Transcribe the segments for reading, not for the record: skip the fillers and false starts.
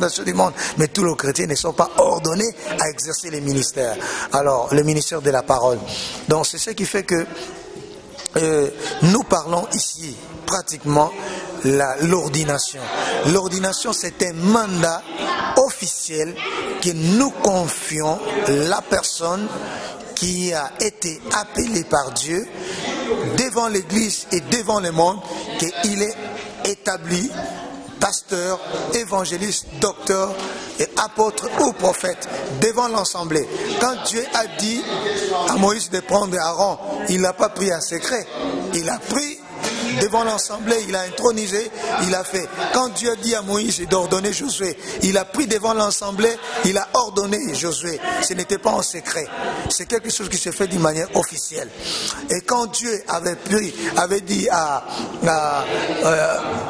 fondation du monde. Mais tous les chrétiens ne sont pas ordonnés à exercer les ministères. Alors, le ministère de la parole. Donc, c'est ce qui fait que nous parlons ici pratiquement l'ordination. L'ordination, c'est un mandat officiel que nous confions la personne qui a été appelée par Dieu devant l'Église et devant le monde, qu'il est établi pasteur, évangéliste, docteur, et apôtre ou prophète devant l'assemblée. Quand Dieu a dit à Moïse de prendre Aaron, il n'a pas pris en secret, il a pris devant l'assemblée, il a intronisé, il a fait. Quand Dieu a dit à Moïse d'ordonner Josué, il a pris devant l'assemblée, il a ordonné Josué. Ce n'était pas en secret. C'est quelque chose qui se fait d'une manière officielle. Et quand Dieu avait dit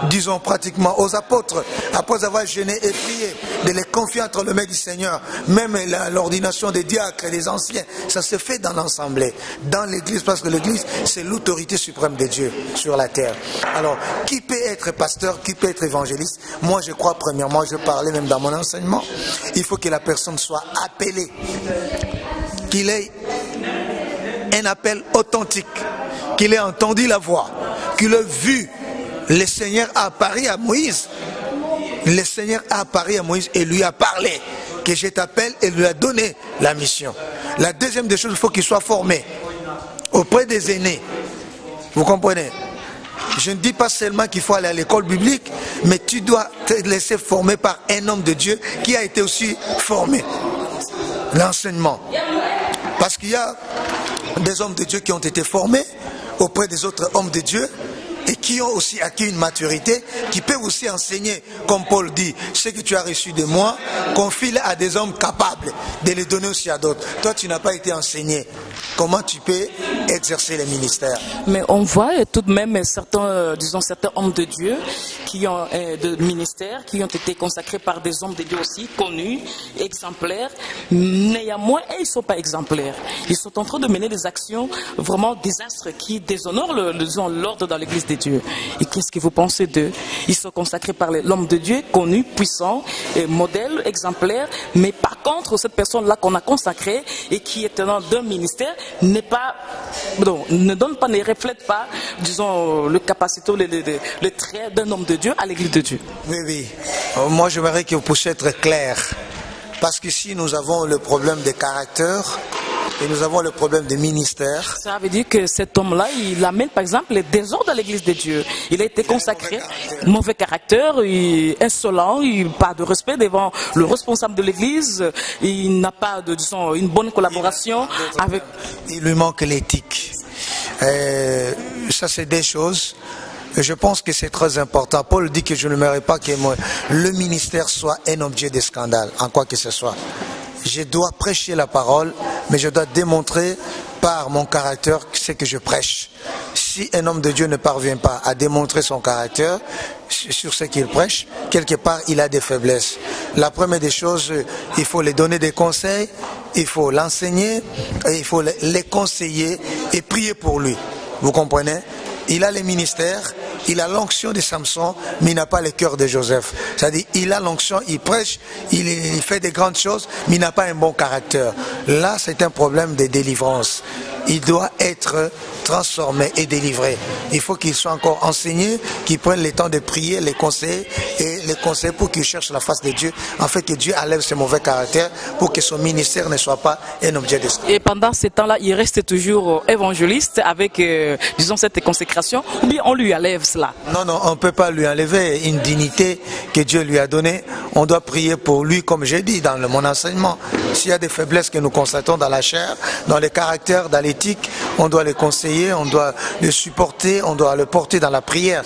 disons pratiquement aux apôtres, après avoir jeûné et prié, de les confier entre les mains du Seigneur, même l'ordination des diacres et des anciens, ça se fait dans l'assemblée, dans l'église, parce que l'église, c'est l'autorité suprême de Dieu sur la terre. Alors, qui peut être pasteur, qui peut être évangéliste? Moi, je crois, premièrement, je parlais même dans mon enseignement, il faut que la personne soit appelée, qu'il ait un appel authentique, qu'il ait entendu la voix, qu'il ait vu le Seigneur apparaître à Moïse. Le Seigneur a apparu à Moïse et lui a parlé, que je t'appelle, et lui a donné la mission. La deuxième des choses, il faut qu'il soit formé auprès des aînés. Vous comprenez? Je ne dis pas seulement qu'il faut aller à l'école biblique, mais tu dois te laisser former par un homme de Dieu qui a été aussi formé. L'enseignement. Parce qu'il y a des hommes de Dieu qui ont été formés auprès des autres hommes de Dieu et qui ont aussi acquis une maturité, qui peuvent aussi enseigner, comme Paul dit, ce que tu as reçu de moi, confie-le à des hommes capables de les donner aussi à d'autres. Toi, tu n'as pas été enseigné. Comment tu peux exercer les ministères? Mais on voit tout de même certains, disons, certains hommes de Dieu qui ont de ministères, qui ont été consacrés par des hommes de Dieu aussi, connus, exemplaires. Néanmoins, ils ne sont pas exemplaires. Ils sont en train de mener des actions vraiment désastres qui déshonorent l'ordre dans l'église de Dieu. Et qu'est-ce que vous pensez d'eux? Ils sont consacrés par l'homme de Dieu, connu, puissant, modèle, exemplaire. Mais par contre, cette personne-là qu'on a consacrée et qui est tenant d'un ministère, n'est pas, ne donne pas, ne reflète pas, disons, le capacité, le trait d'un homme de Dieu à l'église de Dieu. Oui, oui. Moi, j'aimerais que vous puissiez être clair. Parce qu'ici, nous avons le problème de caractère et nous avons le problème de ministère. Ça veut dire que cet homme-là, il amène par exemple les désordres à l'église de Dieu. Il a été consacré, mauvais caractère, insolent, il n'a pas de respect devant le responsable de l'église, il n'a pas de, disons, une bonne collaboration avec... Il lui manque l'éthique. Ça, c'est des choses. Je pense que c'est très important. Paul dit que je n'aimerais pas que le ministère soit un objet de scandale, en quoi que ce soit. Je dois prêcher la parole, mais je dois démontrer par mon caractère ce que je prêche. Si un homme de Dieu ne parvient pas à démontrer son caractère sur ce qu'il prêche, quelque part il a des faiblesses. La première des choses, il faut lui donner des conseils, il faut l'enseigner, et il faut les conseiller et prier pour lui. Vous comprenez? Il a les ministères, il a l'onction de Samson, mais il n'a pas le cœur de Joseph. C'est-à-dire, il a l'onction, il prêche, il fait des grandes choses, mais il n'a pas un bon caractère. Là, c'est un problème de délivrance. Il doit être transformé et délivré. Il faut qu'il soit encore enseigné, qu'il prenne le temps de prier, les conseils et les conseils pour qu'il cherche la face de Dieu, en fait que Dieu enlève ses mauvais caractères pour que son ministère ne soit pas un objet de scandale. Et pendant ce temps-là, il reste toujours évangéliste avec, disons, cette consécration, ou bien on lui enlève cela? Non, non, on ne peut pas lui enlever une dignité que Dieu lui a donnée. On doit prier pour lui, comme j'ai dit dans mon enseignement. S'il y a des faiblesses que nous constatons dans la chair, dans les caractères, dans l'éthique, on doit les conseiller, on doit le supporter, on doit le porter dans la prière.